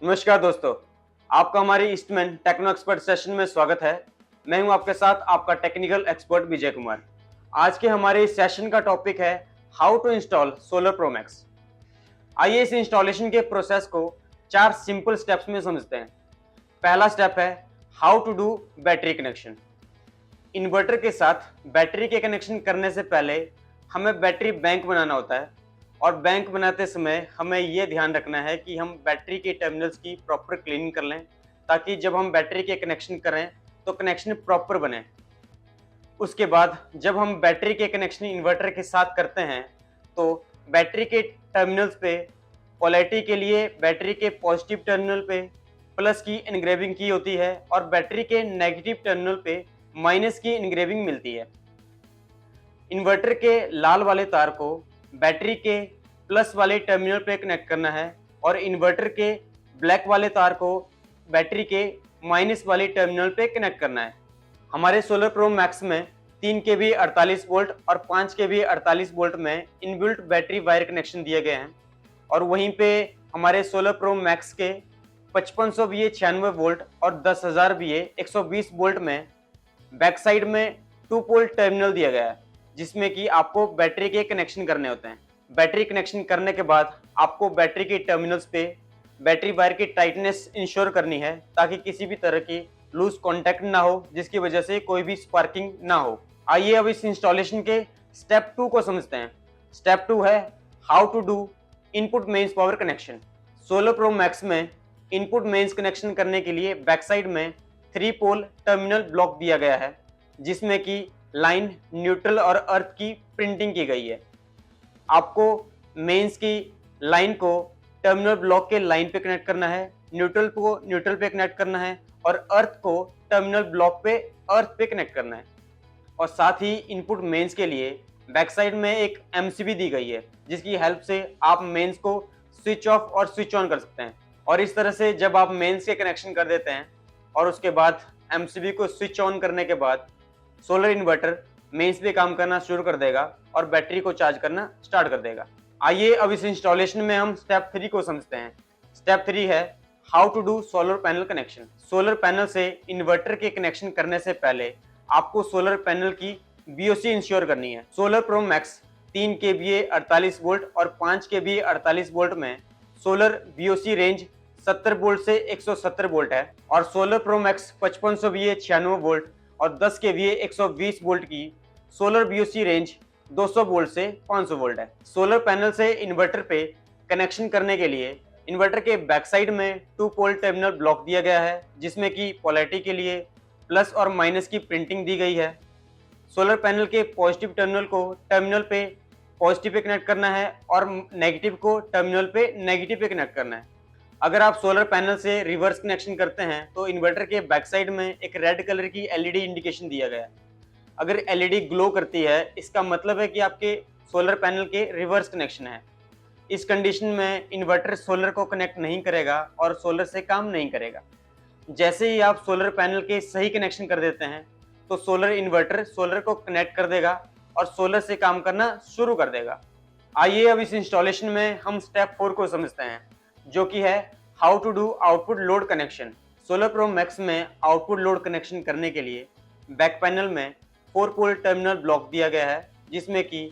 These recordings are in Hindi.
नमस्कार दोस्तों, आपका हमारे ईस्टमैन टेक्नो एक्सपर्ट सेशन में स्वागत है। मैं हूं आपके साथ आपका टेक्निकल एक्सपर्ट विजय कुमार। आज के हमारे इस सेशन का टॉपिक है how to install solar pro max. आइए इस इंस्टॉलेशन के प्रोसेस को 4 सिंपल स्टेप्स में समझते हैं। पहला स्टेप है how to do battery connection. Inverter के साथ बैटरी के कनेक्शन करने से पहले हमें बैटरी बैंक बनाना होता है और बैंक बनाते समय हमें यह ध्यान रखना है कि हम बैटरी के टर्मिनल्स की प्रॉपर क्लीनिंग कर लें ताकि जब हम बैटरी के कनेक्शन करें तो कनेक्शन प्रॉपर बने। उसके बाद जब हम बैटरी के कनेक्शन इन्वर्टर के साथ करते हैं तो बैटरी के टर्मिनल्स पे पोलैरिटी के लिए बैटरी के पॉजिटिव टर्मिनल पे प्लस की इनग्रेविंग की होती है और बैटरी के नेगेटिव टर्मिनल पे माइनस की इनग्रेविंग मिलती है। इन्वर्टर के लाल वाले तार को बैटरी के प्लस वाले टर्मिनल पे कनेक्ट करना है और इन्वर्टर के ब्लैक वाले तार को बैटरी के माइनस वाले टर्मिनल पे कनेक्ट करना है। हमारे सोलर प्रो मैक्स में 3 केवी 48 वोल्ट और 5 केवी 48 वोल्ट में इनबिल्ट बैटरी वायर कनेक्शन दिए गए हैं और वहीं पे हमारे सोलर प्रो मैक्स के 5500 VA 96 वोल्ट और 10,000 VA 120 वोल्ट में बैक साइड में 2 पोल टर्मिनल दिया गया है जिसमें कि आपको बैटरी के कनेक्शन करने होते हैं। बैटरी कनेक्शन करने के बाद आपको बैटरी के टर्मिनल्स पे बैटरी वायर की टाइटनेस इंश्योर करनी है ताकि किसी भी तरह की लूज कांटेक्ट ना हो जिसकी वजह से कोई भी स्पार्किंग ना हो। आइए अब इस इंस्टॉलेशन के स्टेप 2 को समझते हैं। स्टेप 2 है how to do input mains power connection. Solar pro max में इनपुट मेंस कनेक्शन करने के लिए बैक साइड में 3 पोल टर्मिनल ब्लॉक दिया गया है जिसमें कि लाइन, न्यूट्रल और अर्थ की प्रिंटिंग की गई है। आपको मेंस की लाइन को टर्मिनल ब्लॉक के लाइन पे कनेक्ट करना है, न्यूट्रल को न्यूट्रल पे कनेक्ट करना है और अर्थ को टर्मिनल ब्लॉक पे अर्थ पे कनेक्ट करना है। और साथ ही इनपुट मेंस के लिए बैक साइड में एक एमसीबी दी गई है जिसकी हेल्प से आप मेंस को स्विच ऑफ और स्विच ऑन कर सकते हैं। और इस तरह से जब आप मेंस के कनेक्शन कर देते हैं और उसके बाद एमसीबी को स्विच ऑन करने के बाद सोलर इन्वर्टर मेंस पे काम करना शुरू कर देगा और बैटरी को चार्ज करना स्टार्ट कर देगा। आइए अब इस इंस्टॉलेशन में हम स्टेप 3 को समझते हैं। स्टेप 3 है how to do solar panel connection. Solar panel से इन्वर्टर के कनेक्शन करने से पहले आपको सोलर पैनल की बीओसी इंश्योर करनी है। Solar pro max 3 KVA 48 volt और 5 केवीए 48 वोल्ट में सोलर बीओसी रेंज 70 वोल्ट से 170 वोल्ट है और solar pro max 5500 VA 96 volt और 10 केवीए 120 वोल्ट की सोलर बीओसी रेंज 200 वोल्ट से 500 वोल्ट है। सोलर पैनल से इन्वर्टर पे कनेक्शन करने के लिए इन्वर्टर के बैक साइड में 2 पोल टर्मिनल ब्लॉक दिया गया है जिसमें कि पोलैरिटी के लिए प्लस और माइनस की प्रिंटिंग दी गई है। सोलर पैनल के पॉजिटिव टर्मिनल को टर्मिनल पे पॉजिटिव पे कनेक्ट करना है और नेगेटिव को टर्मिनल पे नेगेटिव पे कनेक्ट करना है। अगर आप सोलर पैनल से रिवर्स कनेक्शन करते हैं तो इन्वर्टर के बैक साइड में एक रेड कलर की एलईडी इंडिकेशन दिया गया है। अगर एलईडी ग्लो करती है इसका मतलब है कि आपके सोलर पैनल के रिवर्स कनेक्शन है। इस कंडीशन में इन्वर्टर सोलर को कनेक्ट नहीं करेगा और सोलर से काम नहीं करेगा। जैसे ही आप सोलर पैनल के सही कनेक्शन कर देते हैं तो सोलर इन्वर्टर सोलर को कनेक्ट कर देगा और सोलर से काम करना शुरू कर देगा। आइए अब इस इंस्टॉलेशन में हम स्टेप 4 को समझते हैं जो कि है how to do output load connection. Solar pro max में आउटपुट लोड कनेक्शन करने के लिए बैक पैनल में 4 पोल टर्मिनल ब्लॉक दिया गया है जिसमें कि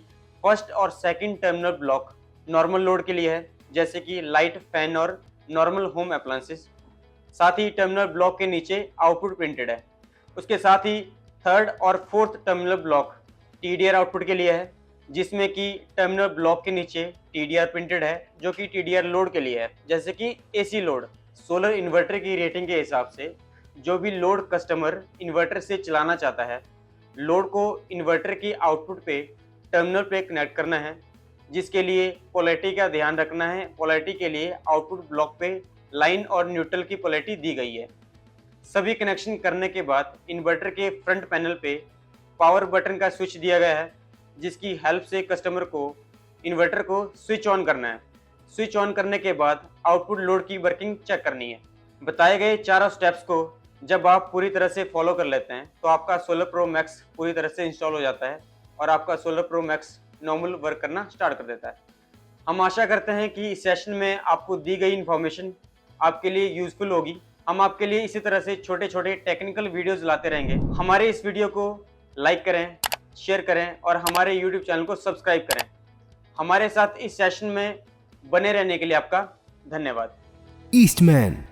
फर्स्ट और second terminal block normal load के लिए है जैसे कि लाइट, फैन और नॉर्मल होम अप्लायंसेस। साथ ही टर्मिनल ब्लॉक के नीचे आउटपुट प्रिंटेड है। उसके साथ ही थर्ड और fourth terminal block TDR output के लिए है जिसमें कि टर्मिनल ब्लॉक के नीचे टीडीआर प्रिंटेड है जो कि टीडीआर लोड के लिए है जैसे कि एसी लोड। सोलर इन्वर्टर की रेटिंग के हिसाब से जो भी लोड कस्टमर इन्वर्टर से चलाना चाहता है लोड को इन्वर्टर की आउटपुट पे टर्मिनल पे कनेक्ट करना है जिसके लिए पोलैरिटी का ध्यान रखना है। पोलैरिटी के लिए आउटपुट ब्लॉक पे लाइन और न्यूट्रल की पोलैरिटी दी गई है। सभी कनेक्शन करने के बाद इन्वर्टर के फ्रंट पैनल पे पावर बटन का स्विच दिया गया है जिसकी हेल्प से कस्टमर को इन्वर्टर को स्विच ऑन करना है। स्विच ऑन करने के बाद आउटपुट लोड की वर्किंग चेक करनी है। बताए गए चारों स्टेप्स को जब आप पूरी तरह से फॉलो कर लेते हैं तो आपका सोलर प्रो मैक्स पूरी तरह से इंस्टॉल हो जाता है और आपका solar pro max normal work करना स्टार्ट कर देता है। हम आशा करते हैं कि इस सेशन में आपको दी गई इन्फॉर्मेशन आपके लिए यूजफुल होगी। हम आपके लिए इसी तरह से छोटे छोटे टेक्निकल वीडियोस लाते रहेंगे। हमारे इस वीडियो को लाइक करें, शेयर करें और हमारे यूट्यूब चैनल को सब्सक्राइब करें। हमारे साथ इस सेशन में बने रहने के लिए आपका धन्यवाद। ईस्टमैन